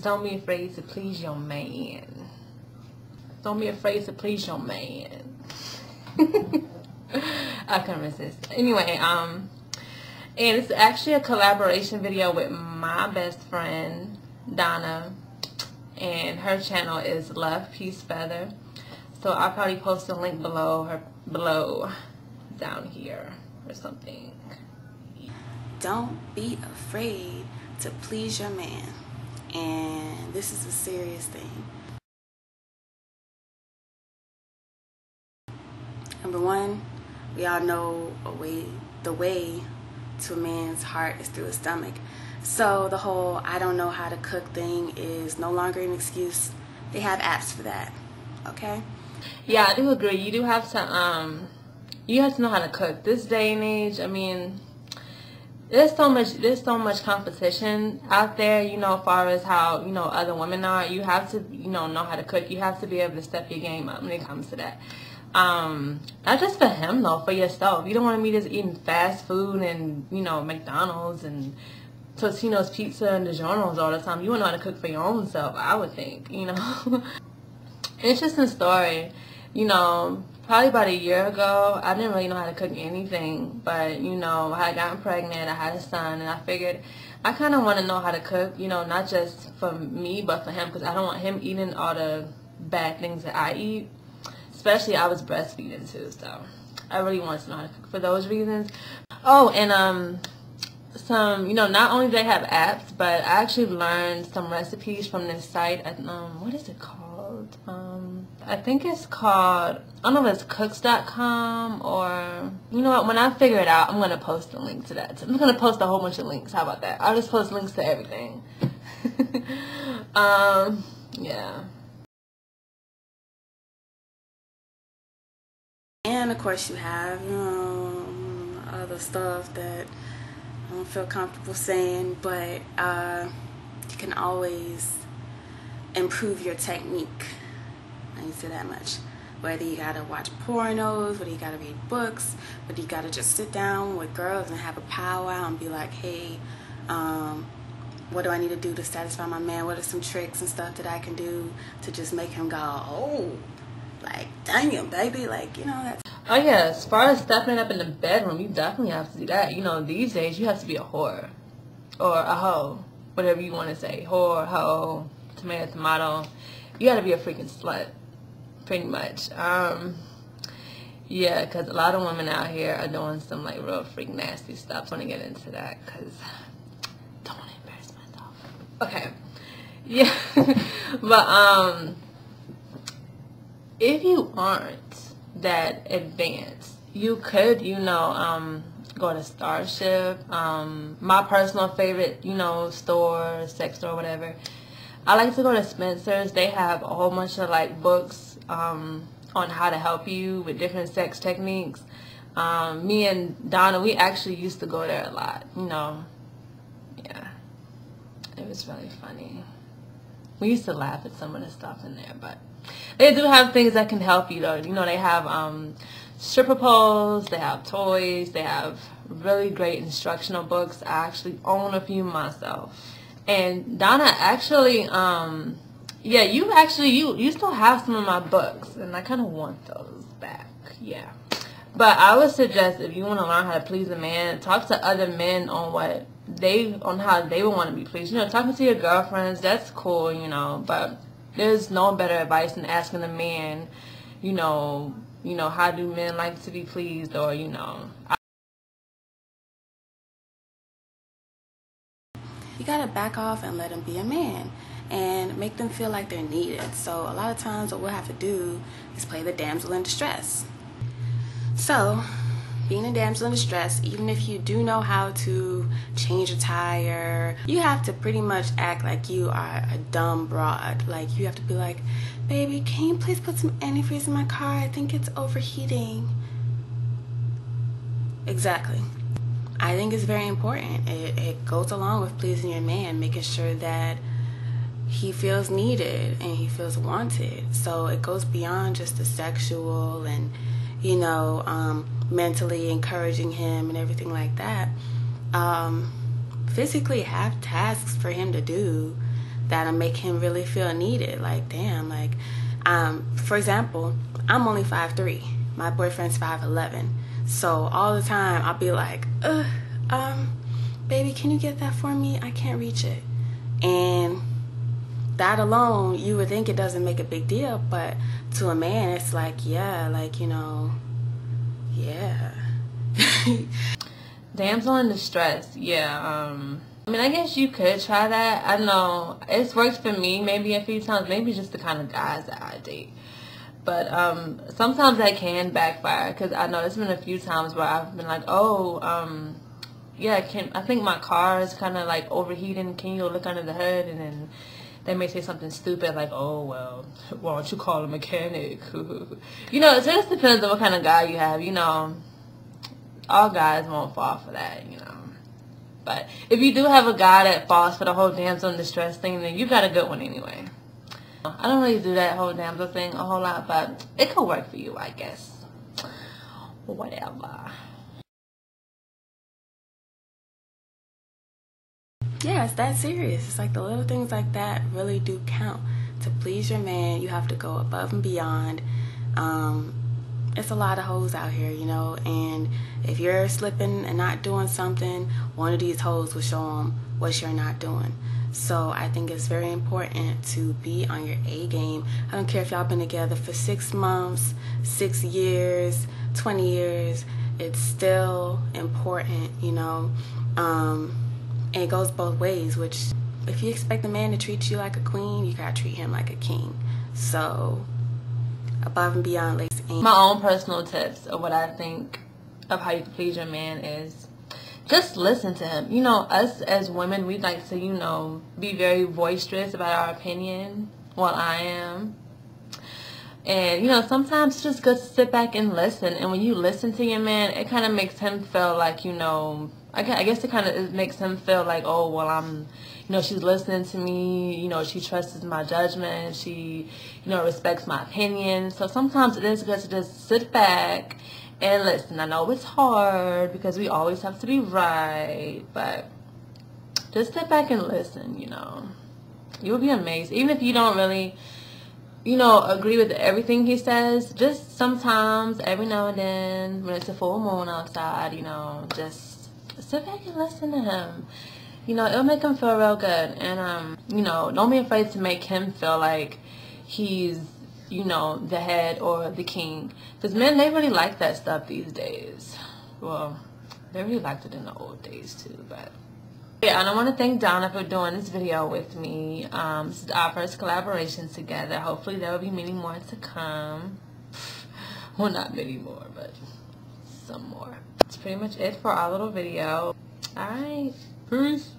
Don't be afraid to please your man. Don't be afraid to please your man. I couldn't resist. Anyway, and it's actually a collaboration video with my best friend, Donna. And her channel is Love Peace Feather. So I'll probably post a link below down here or something. Don't be afraid to please your man. And this is a serious thing. Number one, we all know the way to a man's heart is through his stomach. So the whole I don't know how to cook thing is no longer an excuse. They have apps for that. Okay? Yeah, I do agree. You do have to know how to cook. This day and age, I mean, there's so much competition out there, you know, as far as how, you know, other women are. You have to, you know how to cook. You have to be able to step your game up when it comes to that. Not just for him though, for yourself. You don't want to be just eating fast food and, you know, McDonald's and Totino's Pizza and DiGiorno's all the time. You want to know how to cook for your own self, I would think, you know. Interesting story. You know, probably about a year ago, I didn't really know how to cook anything, but, you know, I had gotten pregnant, I had a son, and I figured I kind of want to know how to cook, you know, not just for me, but for him, because I don't want him eating all the bad things that I eat. Especially I was breastfeeding too, so I really wanted to know how to cook for those reasons. Oh, and some, you know, not only do they have apps, but I actually learned some recipes from this site at, what is it called? I think it's called, I don't know if it's cooks.com or, you know what, when I figure it out, I'm going to post a link to that. I'm going to post a whole bunch of links. How about that? I'll just post links to everything. Yeah. And of course you have, you know, other stuff that I don't feel comfortable saying, but you can always improve your technique. I didn't say that much. Whether you gotta watch pornos, whether you gotta read books, whether you gotta just sit down with girls and have a powwow and be like, hey, what do I need to do to satisfy my man? What are some tricks and stuff that I can do to just make him go, oh, like, dang, baby, like, you know, that's... Oh, yeah, as far as stepping up in the bedroom, you definitely have to do that. You know, these days, you have to be a whore. Or a hoe. Whatever you want to say. Whore, hoe, tomato. You got to be a freaking slut. Pretty much. Yeah, because a lot of women out here are doing some, like, real freak nasty stuff. I want to get into that, because don't want to embarrass myself. Okay. Yeah. But, if you aren't that advanced, you could, you know, go to Starship. My personal favorite, you know, store, sex store, whatever. I like to go to Spencer's. They have a whole bunch of, like, books on how to help you with different sex techniques. Me and Donna, we actually used to go there a lot, you know. Yeah. It was really funny. We used to laugh at some of the stuff in there, but they do have things that can help you, though. You know, they have stripper poles, they have toys, they have really great instructional books. I actually own a few myself. And Donna actually, yeah, you still have some of my books, and I kind of want those back, yeah. But I would suggest, if you want to learn how to please a man, talk to other men on how they would want to be pleased. You know, talking to your girlfriends, that's cool, you know, but there's no better advice than asking a man, you know, how do men like to be pleased, or, you know. You gotta back off and let them be a man and make them feel like they're needed. So a lot of times what we'll have to do is play the damsel in distress. So being a damsel in distress, even if you do know how to change a tire, you have to pretty much act like you are a dumb broad. Like, you have to be like, baby, can you please put some antifreeze in my car? I think it's overheating. Exactly. I think it's very important. It goes along with pleasing your man, making sure that he feels needed and he feels wanted. So it goes beyond just the sexual and, you know, mentally encouraging him and everything like that. physically have tasks for him to do that'll make him really feel needed. Like, damn, like, for example, I'm only 5'3". My boyfriend's 5'11". So all the time I'll be like, baby, can you get that for me? I can't reach it. And that alone, you would think it doesn't make a big deal, but to a man, it's like, yeah, like, you know, yeah. Damsel in distress, yeah. I mean, I guess you could try that. I know it's worked for me maybe a few times, maybe just the kind of guys that I date. But sometimes that can backfire, because I know there's been a few times where I've been like, oh, yeah, I think my car is kind of like overheating. Can you go look under the hood? And then they may say something stupid like, oh, well, why don't you call a mechanic? You know, it just depends on what kind of guy you have. You know, all guys won't fall for that, you know. But if you do have a guy that falls for the whole damsel in distress thing, then you got a good one anyway. I don't really do that whole damsel thing a whole lot, but it could work for you, I guess. Whatever. Yeah, it's that serious. It's like the little things like that really do count. To please your man, you have to go above and beyond. It's a lot of hoes out here, you know, and if you're slipping and not doing something, one of these hoes will show them what you're not doing. So I think it's very important to be on your A game. I don't care if y'all been together for 6 months, 6 years, 20 years. It's still important, you know. And it goes both ways, which if you expect a man to treat you like a queen, you gotta treat him like a king. So above and beyond, ladies. My own personal tips of what I think of how you can please your man is just listen to him. You know, us as women, we like to, you know, be very boisterous about our opinion. Well, I am. And, you know, sometimes it's just good to sit back and listen. And when you listen to your man, it kind of makes him feel like, you know, I guess it kind of makes him feel like, oh, well, you know, she's listening to me. You know, she trusts my judgment. She, you know, respects my opinion. So sometimes it is good to just sit back and listen. I know it's hard because we always have to be right, but just sit back and listen, you know. You'll be amazed. Even if you don't really, you know, agree with everything he says, just sometimes, every now and then, when it's a full moon outside, you know, just sit back and listen to him. You know, it'll make him feel real good. And, you know, don't be afraid to make him feel like he's, you know, the head or the king. Because men, they really like that stuff these days. Well, they really liked it in the old days too, but yeah. And I want to thank Donna for doing this video with me. This is our first collaboration together. Hopefully there will be many more to come. Well, not many more, but some more. That's pretty much it for our little video. Alright, peace.